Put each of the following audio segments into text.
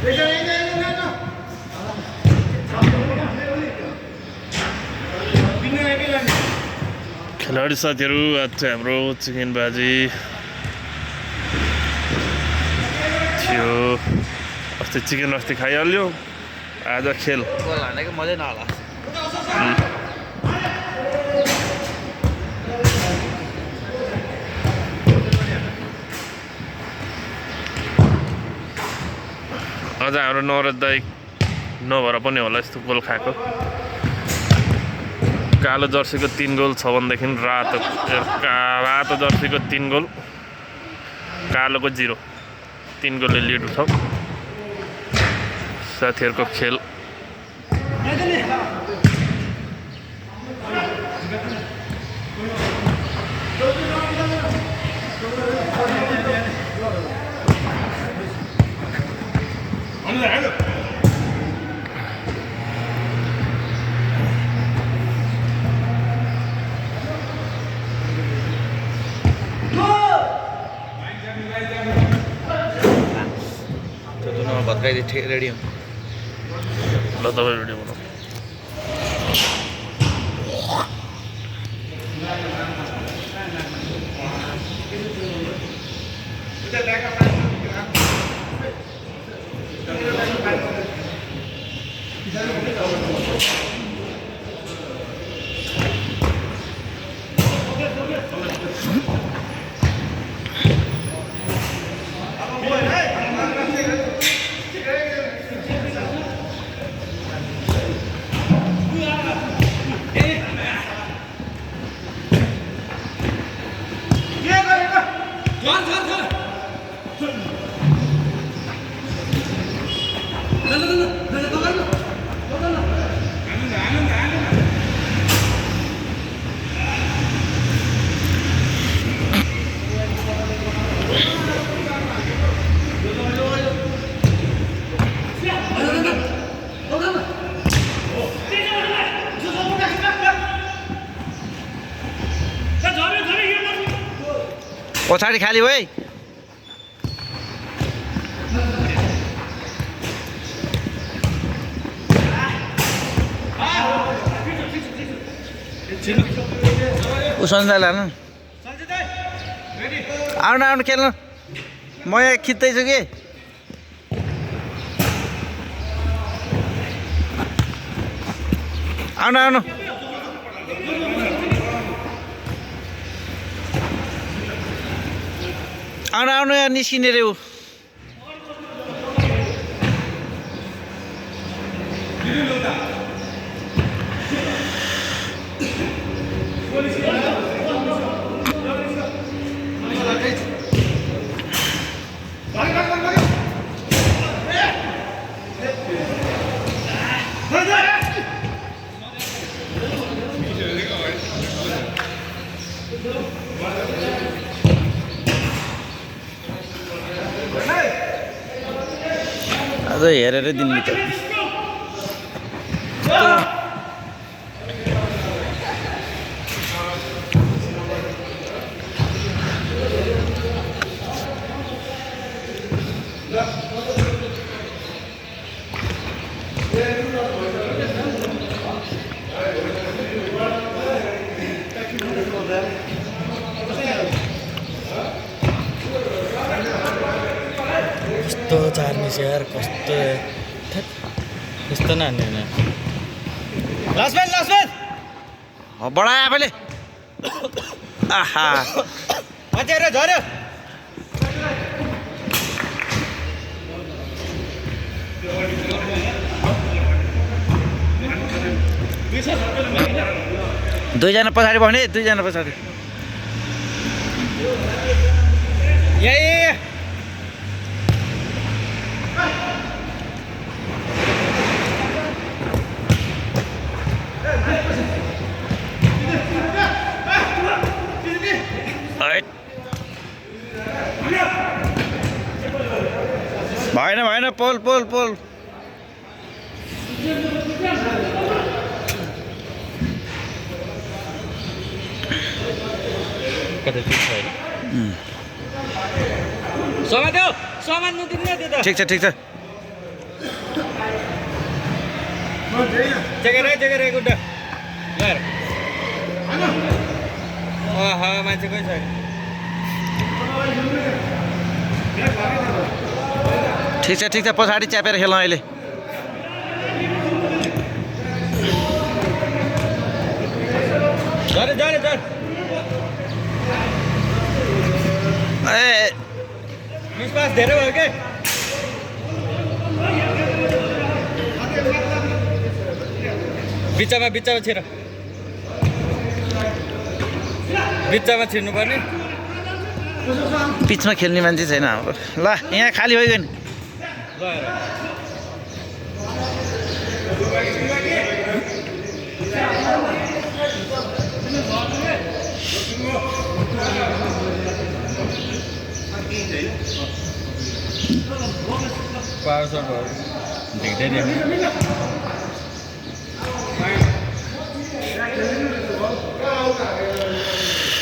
खेलाडी साथीहरू आज चाहिँ हाम्रो चिकन बाजी थियो। अस्ति चिकन खाइहाल्यो, आज खेल गोल हानेको मजै नहोला। आज हाम्रो नवरज दाइ नभएर पनि होला यस्तो गोल खाएको। कालो जर्सीको 3 गोल छ भनेदेखि रातो जर्सीको 3 गोल, कालोको 0, 3 गोलले लिड छ साथीहरूको खेल। भत्काइदिए ठिक रेडी हो। ल तपाईँ भिडियो बनाऊ। पछाडि खाली हो है। सञ्जय लानु आउनु खेल्नु, म यहाँ खिच्दैछु कि। आउनु यहाँ निस्किने रे ऊ। आज हेरेर दिनु त। कस्तो चार्मिस यार, कस्तो यस्तो नानी लास्ट बढायो आफैले। आहा झऱ्यो झऱ्यो। दुईजना पछाडि बस्ने, दुईजना पछाडि। भएन पोल समात्यो, सामान नदिनु त्यो त। ठिक छ चेकेर गुड्डा यार आहा मान्छे कोही छैन ठिक छ पछाडि च्यापेर खेलौँ अहिले झरे ए मिसपास धेरै भयो के बिचमा छिर्नुपर्ने पिचमा खेल्ने मान्छे छैन हाम्रो ल यहाँ खाली भइगयो नि पावर शॉट देख्दै नि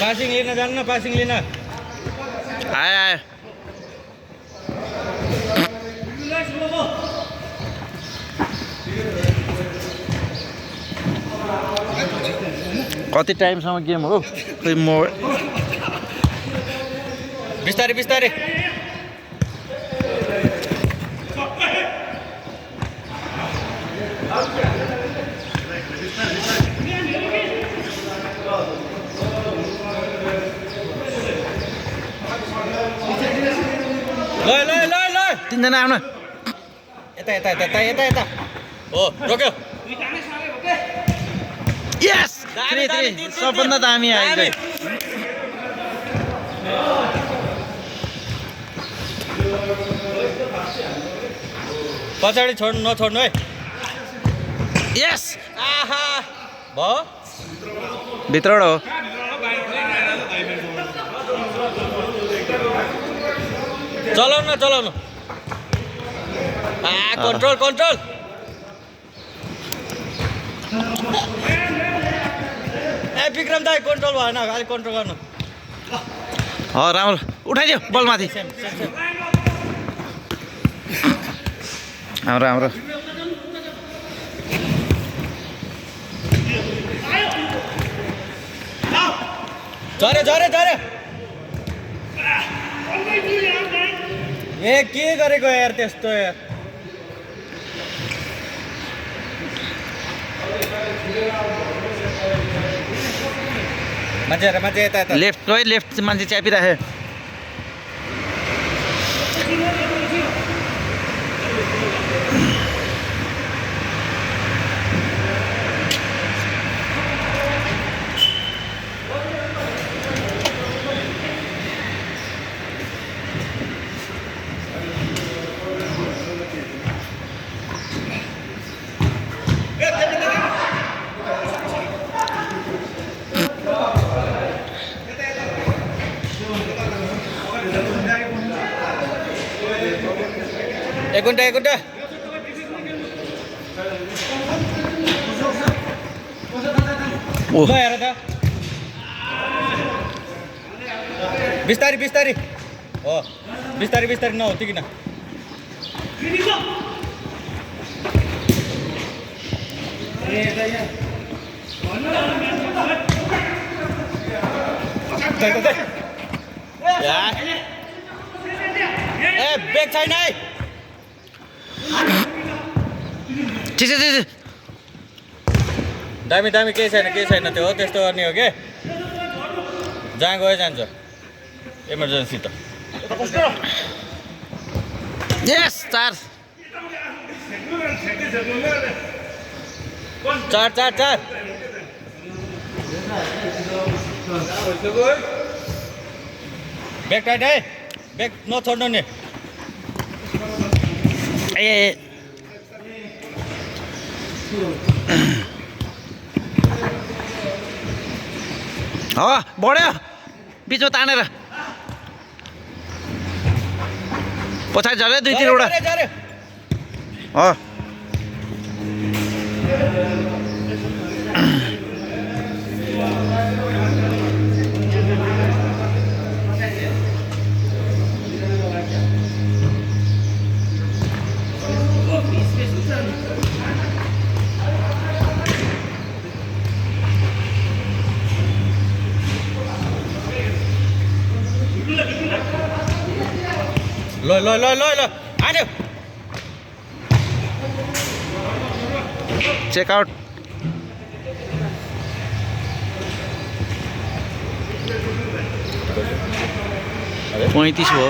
पासिङ लिन जान्न पासिङ लिन आयो कति टाइमसम्म गेम हो खोइ म बिस्तारै ल तीनजना आउन यता हो रोक्यो यस सबभन्दा दामी आइले पछाडि नछोड्नु है यस आहा भयो भित्रबाट हो चलाउनु कन्ट्रोल ए विक्रम दाइ कन्ट्रोल भएन अलिक कन्ट्रोल गर्नु राम्रो उठाइदियो बल माथि हाम्रो झरे ए के गरेको यार त्यस्तो यार मान्छे यता लेफ्ट मान्छे च्यापिराखे एक घन्टा ओ हेर त बिस्तारी हो बिस्तारी नहोती किन ए ब्रेक छैन है ठिक छ दामी केही छैन त्यो हो त्यस्तो गर्ने हो के जहाँ गयो जान्छ इमर्जेन्सी त यस चार ब्याक टाइट है ब्याक नछोड्नु नि ए बढ्यो बिचमा तानेर पछाडि झऱ्यो 2-3 वटा ल ल ल ल ल हान्यो चेकआउट पैँतिस हो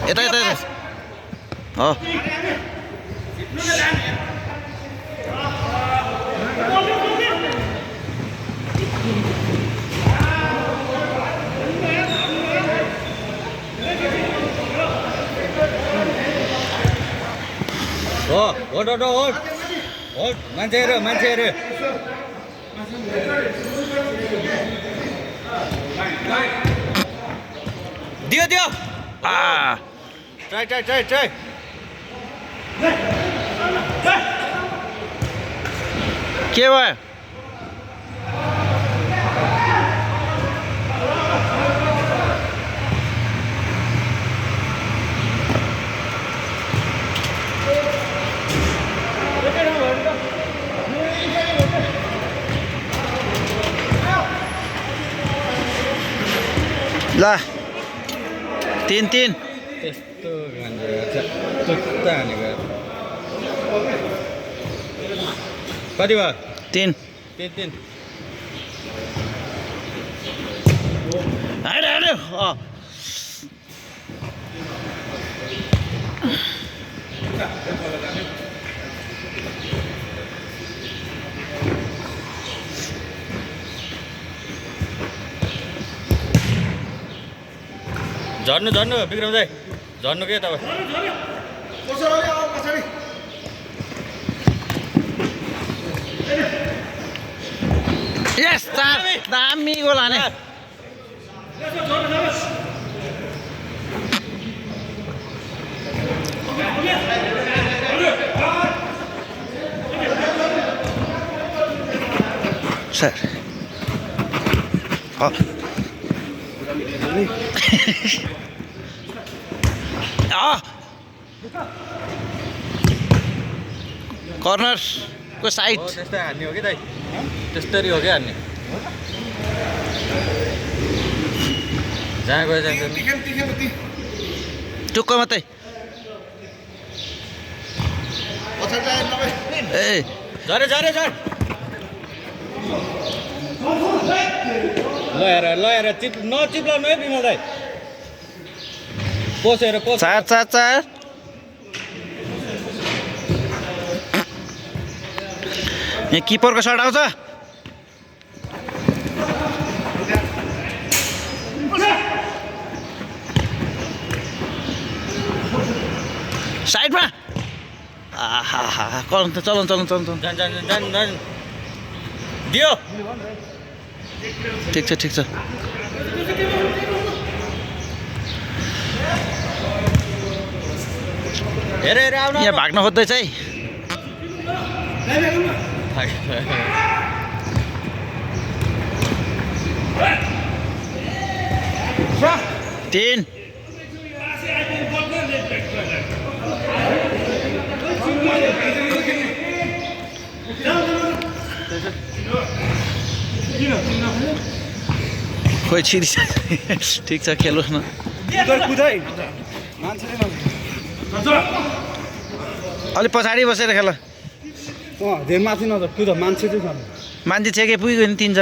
यता यता यता हो होट होट होट होट मान्छेहरू मान्छेहरू दियो दियो ट्राई ट्राई ट्राई ट्राई के भयो ल 3-3 त्यस्तो टुक्ता हानेको कति भयो 3 3-3 हाड हाड झर्नु झर्नु विक्रम दाइ झर्नु के तपाईँ यस दामी गोल हाने सर कर्नरको साइड त्यस्तै हान्ने हो कि दाइ त्यस्तरी हो कि हान्ने जहाँ गयो जान्छ टुक्क मात्रै ए झरे झरे झर ल हेर नचिप्लाउनु है बिमल दाइ पोसेर पोस 4-4-4 यहाँ किपरको सर्ट आउँछ साइडमा आहा चलन जान दियो ठिक छ हेर हेर आउनु यहाँ भाग्न खोज्दैछ है 3 खोइ छिरी ठिक छ खेलोस् न अलि पछाडि बसेर खेल धेरै माथि नजर कुद मान्छे चाहिँ छ मान्छे छेके पुगेको नि 3 छ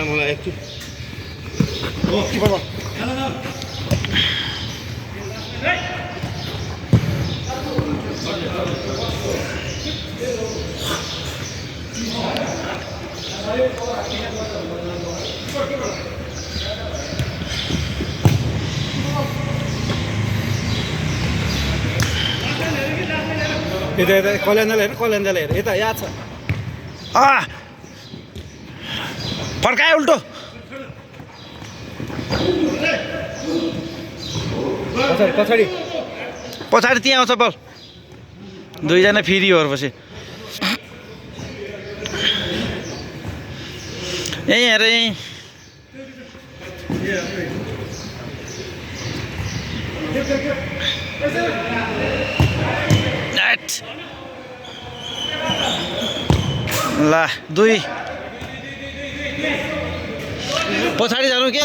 मलाई एकचोटि यता कल्याणले हेर यता याद छ फर्कायो उल्टो पछाडि पछाडि त्यहाँ आउँछ बल दुईजना फेरि पछि यहीँ हेर यहीँ ल 2 पछाडि जानु के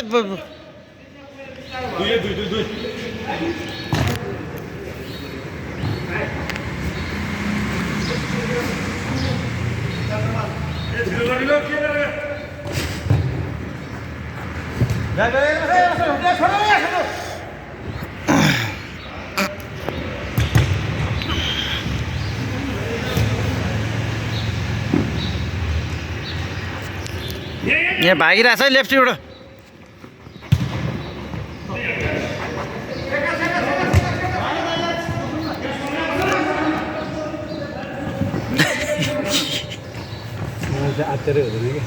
यहाँ भागिरहेछ है लेफ्टबाट आत्तरै हुँदैन कि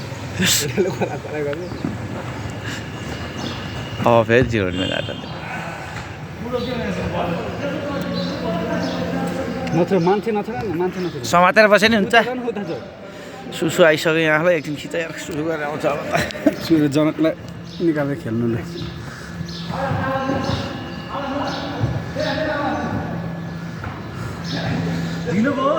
फेरि जिरोमा जाँदा नत्र मान्छे नछोड न मान्छे नछोड समातेर बसे नि हुन्छ उता छ सुसु आइसक्यो यहाँलाई एकदिन खिचाएर सुरु गरेर आउँछ अब सूर्य जनकलाई निकालेर खेल्नु ल ढिलो भयो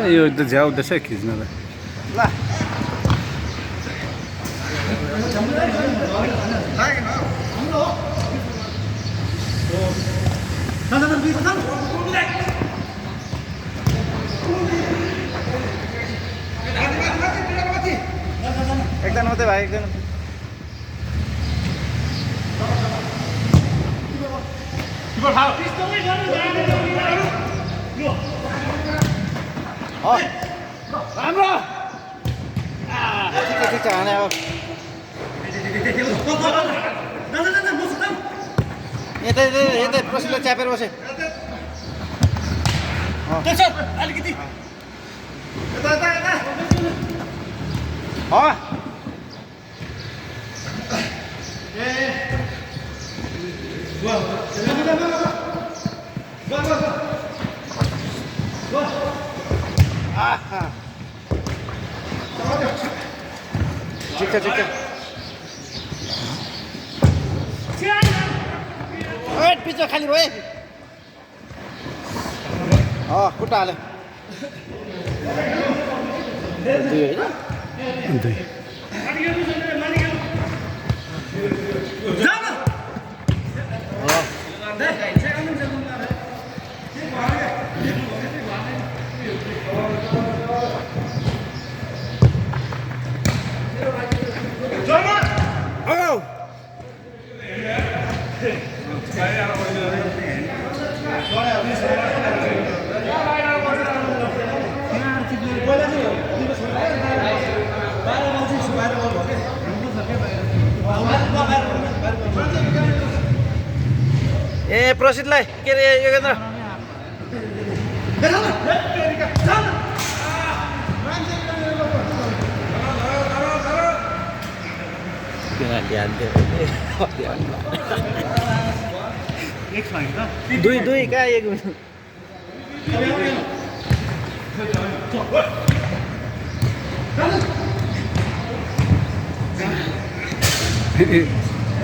यो त झ्याउ त्यसै खिच्नलाई एकजना मात्रै भाइ एकजना राम्रो ठिक छ हाने अब यतै यतै पसिलो च्यापेर बसे अलिकति ठिक छ पिछो खाली रोए खुट्टा हाल्यो दुई होइन दुई Para ए प्रसिद्धलाई के अरे योगेन्द्र दुई दुई कहाँ एक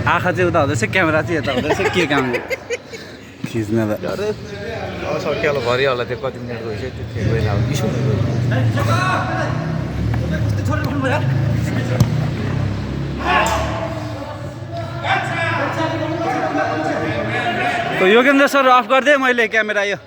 आँखा चाहिँ उता हुँदैछ क्यामेरा चाहिँ यता हुँदैछ के काम हो खिच्न त सकिहाल्यो भरियो होला त्यो कति मिनट गइसक्यो त्यो गएर अब योगेन्द्र सर अफ गरिदिएँ मैले क्यामेरा यो